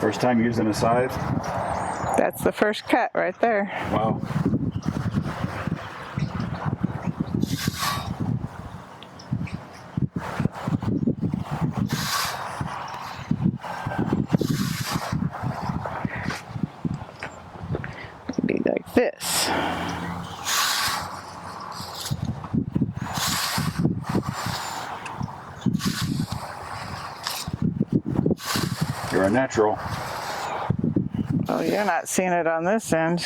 First time using a scythe? That's the first cut right there. Wow. Be like this. You're a natural. Oh, you're not seeing it on this end.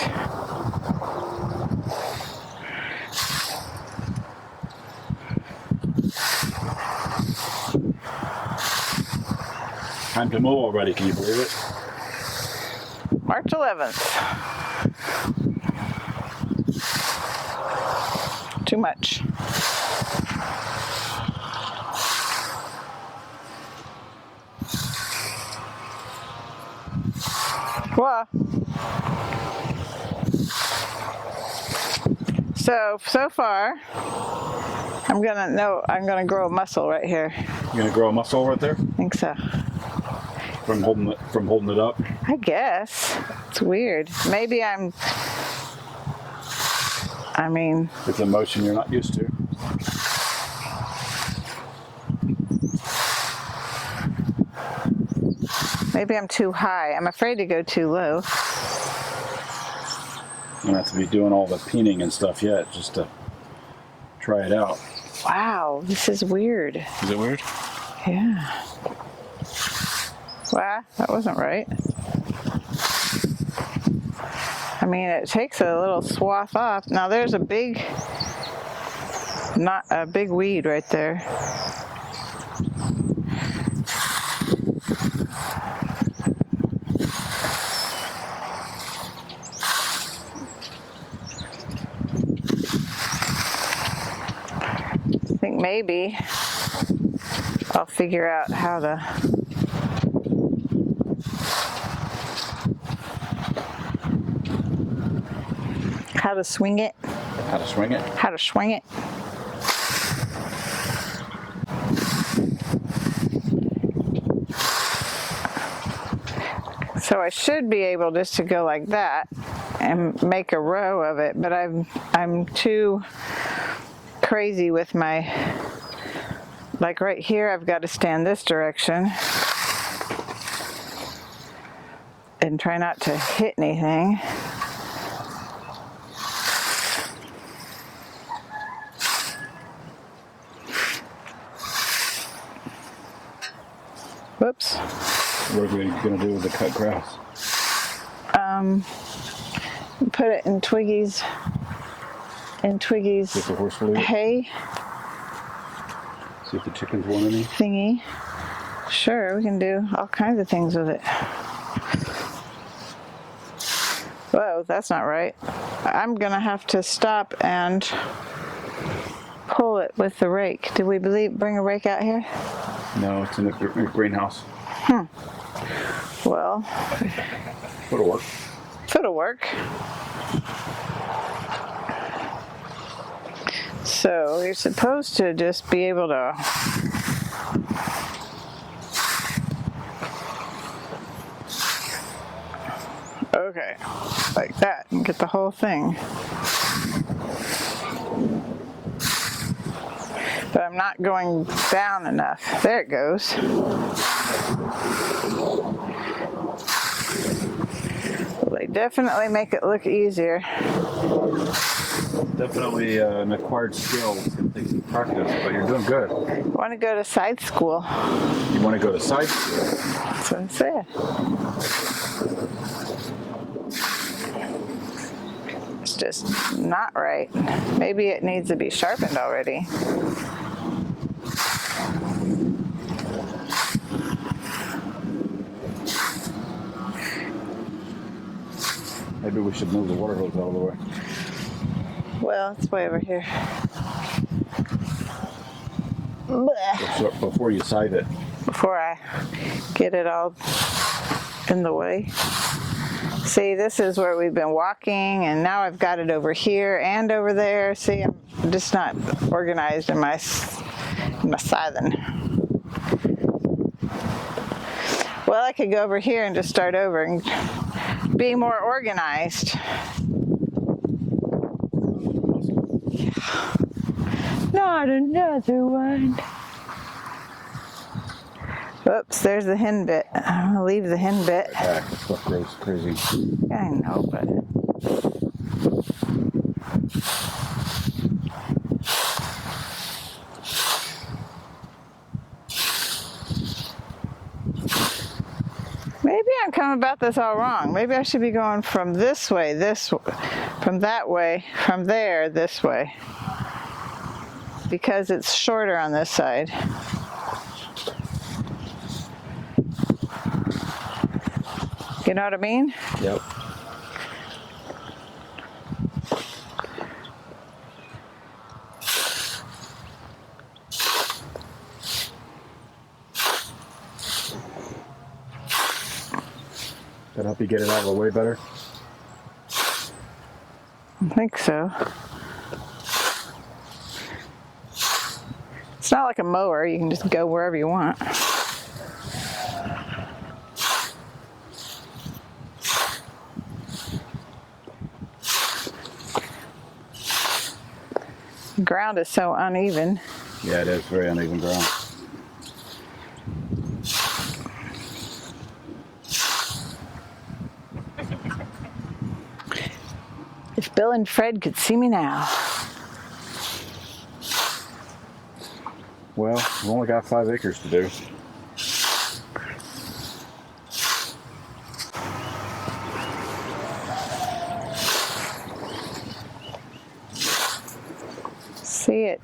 Time to mow already, can you believe it? March 11th. Too much. Well, so far, I'm gonna grow a mussel right here. You're gonna grow a mussel right there? I think so. From holding it up? I guess. It's weird. Maybe I mean... It's a motion you're not used to. Maybe I'm too high. I'm afraid to go too low. You don't have to be doing all the peening and stuff yet, just to try it out. Wow, this is weird. Is it weird? Yeah. Wow, that wasn't right. I mean, it takes a little swath off. Now there's a big weed right there. I think maybe I'll figure out how to swing it. How to swing it? How to swing it. So I should be able just to go like that and make a row of it, but I'm too crazy with my, like right here I've got to stand this direction and try not to hit anything. Whoops. What are we going to do with the cut grass? Put it in Twiggy's See if the horse will eat it? hay See if the chickens want any? thingy. Sure, we can do all kinds of things with it. Whoa, that's not right. I'm gonna have to stop and pull it with the rake. Did we bring a rake out here? No, it's in the greenhouse. Well, It'll work. it'll work. So you're supposed to just be able to okay, like that, and get the whole thing. But I'm not going down enough. There it goes. Well, they definitely make it look easier. Definitely an acquired skill. It's going to take some practice, but you're doing good. I want to go to Scythe school. You want to go to Scythe school? That's what I said. It's just not right. Maybe it needs to be sharpened already. Maybe we should move the water hose out of the way. Well, it's way over here. Before you scythe it. Before I get it all in the way. See, this is where we've been walking, and now I've got it over here and over there. See, just not organized in my scything. Well, I could go over here and just start over and be more organized. Not another one. Oops, there's the hen bit. I'm gonna leave the hen bit. Back, the stuff grows crazy. Yeah, I know, but maybe I'm coming about this all wrong. Maybe I should be going from this way, from that way, from there, this way. Because it's shorter on this side. You know what I mean? Yep. That help you get it out of the way better? I think so. It's not like a mower. You can just go wherever you want. The ground is so uneven. Yeah, it is very uneven ground. If Bill and Fred could see me now. Well, we've only got 5 acres to do. See it.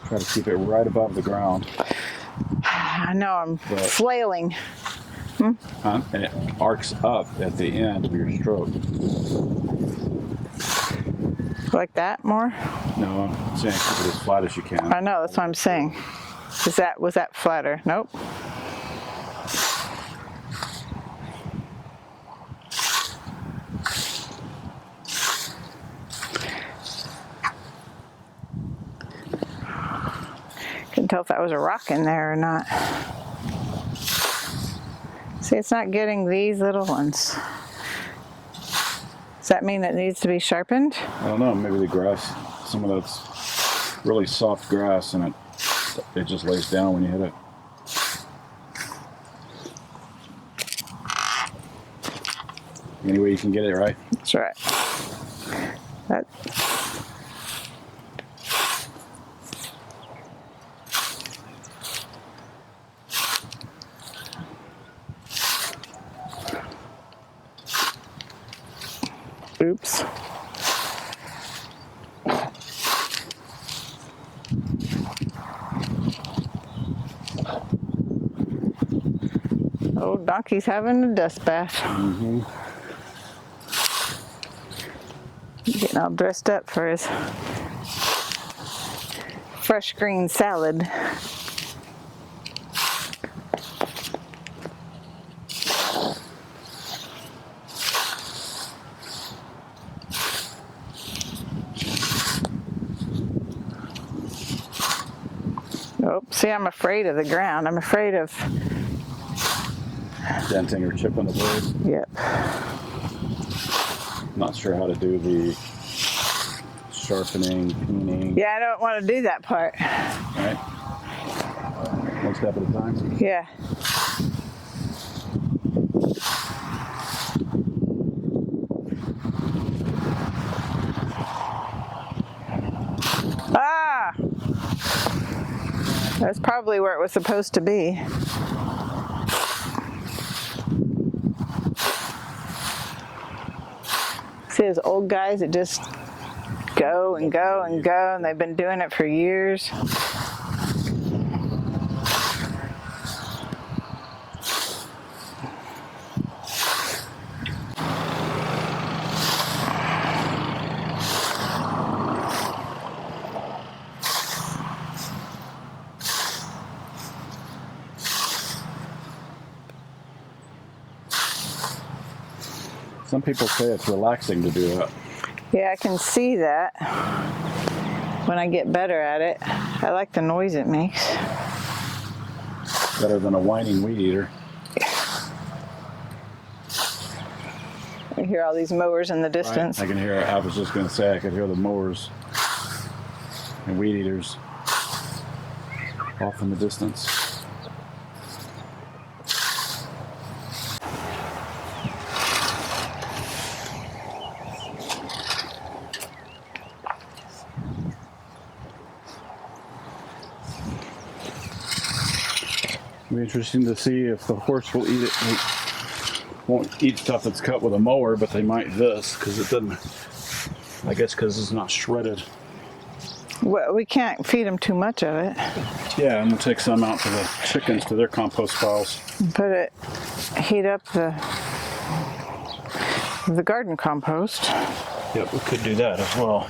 Try to keep it right above the ground. I know I'm flailing. And it arcs up at the end of your stroke. Like that more? No, I'm saying keep it as flat as you can. I know, that's what I'm saying. Was that flatter? Nope. Couldn't tell if that was a rock in there or not. See, it's not getting these little ones. Does that mean it needs to be sharpened? I don't know, maybe the grass, some of that's really soft grass and it just lays down when you hit it. Any way you can get it right? That's right. That. Oops. Old donkey's having a dust bath. Mm-hmm. Getting all dressed up for his fresh green salad. Oh, see, I'm afraid of the ground. I'm afraid of Denting or chipping the blades. Yep. Not sure how to do the sharpening, peening. Yeah, I don't want to do that part. Right? One step at a time. Yeah. Ah! That's probably where it was supposed to be. See those old guys that just go and go and go, and they've been doing it for years. Some people say it's relaxing to do that. Yeah, I can see that when I get better at it. I like the noise it makes. Better than a whining weed eater. I hear all these mowers in the distance. Right. I can hear it. I was just going to say I could hear the mowers and weed eaters off in the distance. It'll be interesting to see if the horse will eat it. They won't eat stuff that's cut with a mower, but they might this because it doesn't. I guess because it's not shredded. Well, we can't feed them too much of it. Yeah, I'm gonna take some out to the chickens to their compost piles. Put it, heat up the garden compost. Yep, we could do that as well.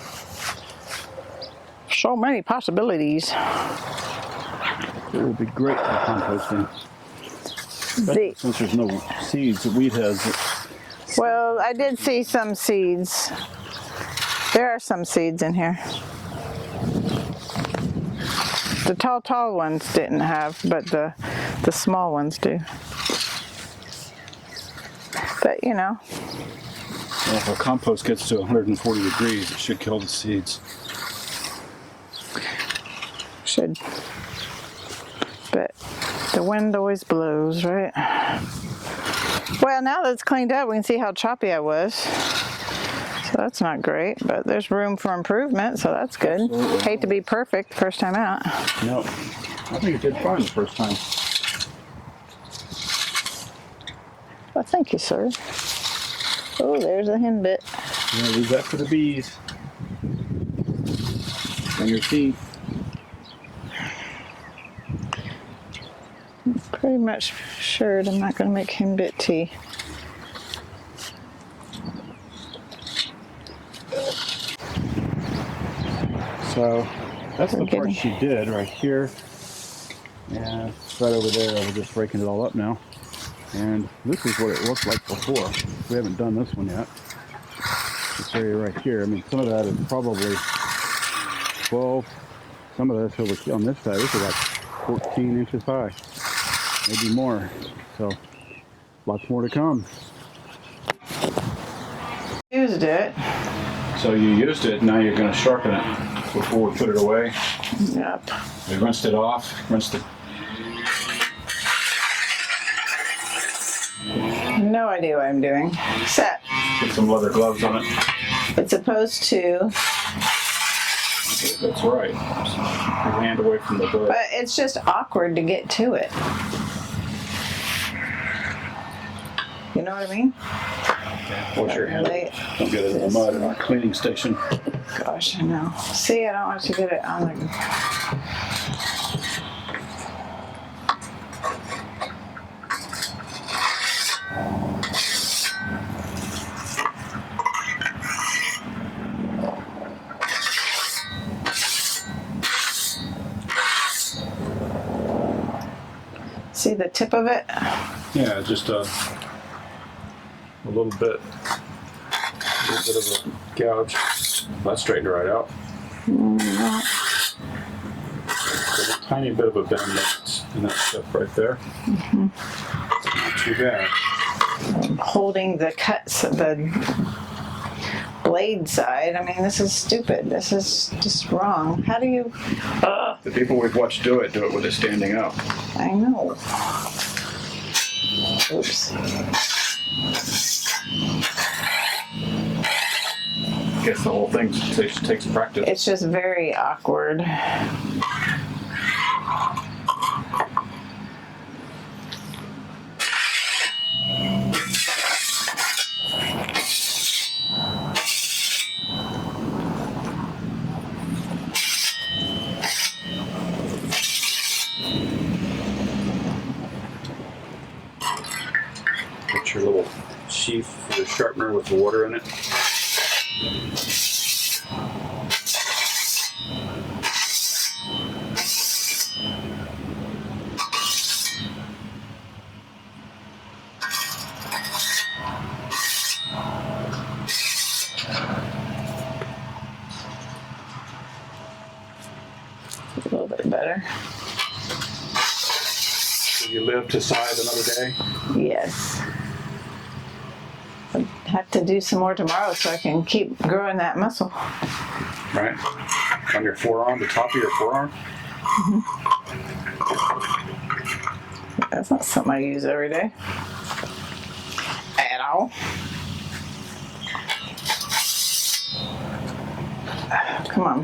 So many possibilities. It would be great for composting. But since there's no seeds, the weed has it. Well, I did see some seeds. There are some seeds in here. The tall ones didn't have, but the small ones do. But you know. Well, if our compost gets to 140 degrees, it should kill the seeds. Should. But the wind always blows, right? Well, now that it's cleaned up, we can see how choppy I was. So that's not great, but there's room for improvement, so that's good. Absolutely. Hate to be perfect first time out. No, I think it did fine the first time. Well, thank you, sir. Oh, there's a hen bit. Yeah, leave that for the bees. And your teeth. Pretty much sure I'm not going to make hen bit tea. So that's the part she did right here. And right over there, we're just breaking it all up now. And this is what it looked like before. We haven't done this one yet. This area right here. I mean, some of that is probably 12. Some of this over on this side, this is like 14 inches high. Maybe more. So lots more to come. Used it. So you used it, now you're going to sharpen it before we put it away. Yep. We rinsed it off, rinsed it. No idea what I'm doing. Except Get some leather gloves on it. it's supposed to, That's right. Your hand away from the blade. but it's just awkward to get to it. You know what I mean? Wash your hand. Like Don't get it in the mud in our cleaning station. Gosh, I know. See, I don't want to get it on the... See the tip of it? Yeah, just a little bit of a gouge. That straightened right out. There's a tiny bit of a bend in that stuff right there. Not too bad. Holding the cuts of the blade side. I mean, this is stupid. This is just wrong. How do you... The people we've watched do it with it standing up. I know. Oops. I guess the whole thing takes practice. It's just very awkward. Get your little sheath for the sharpener with the water in it. better. Do you live to scythe another day? Yes. I have to do some more tomorrow so I can keep growing that muscle. Right? On your forearm, the top of your forearm? That's not something I use every day. At all. Come on.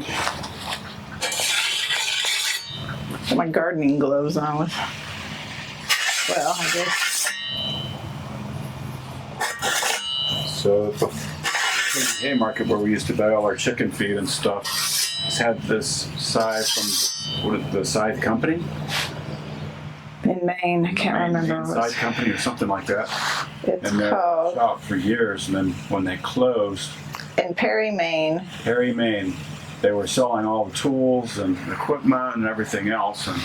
Got my gardening gloves on with. Well, I guess. So the Haymarket where we used to buy all our chicken feed and stuff, it's had this scythe from the Scythe company? In Maine, I can't remember. Scythe company or something like that. It's and they're called. shop for years, and then when they closed, In Perry, Maine. Perry, Maine, they were selling all the tools and equipment and everything else. And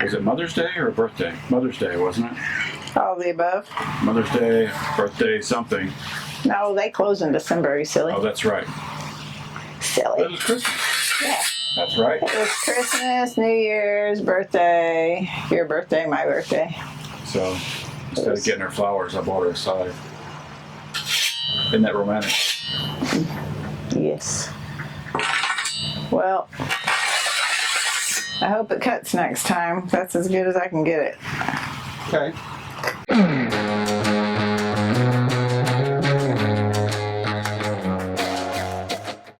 was it Mother's Day or birthday? Mother's Day, wasn't it? All the above. Mother's Day, birthday, something. No, they close in December, you silly. Oh, that's right. Silly. It was Christmas. Yeah. That's right. It was Christmas, New Year's, birthday, your birthday, my birthday. So instead of getting her flowers, I bought her a scythe. Isn't that romantic? Yes. Well, I hope it cuts next time. That's as good as I can get it. Okay.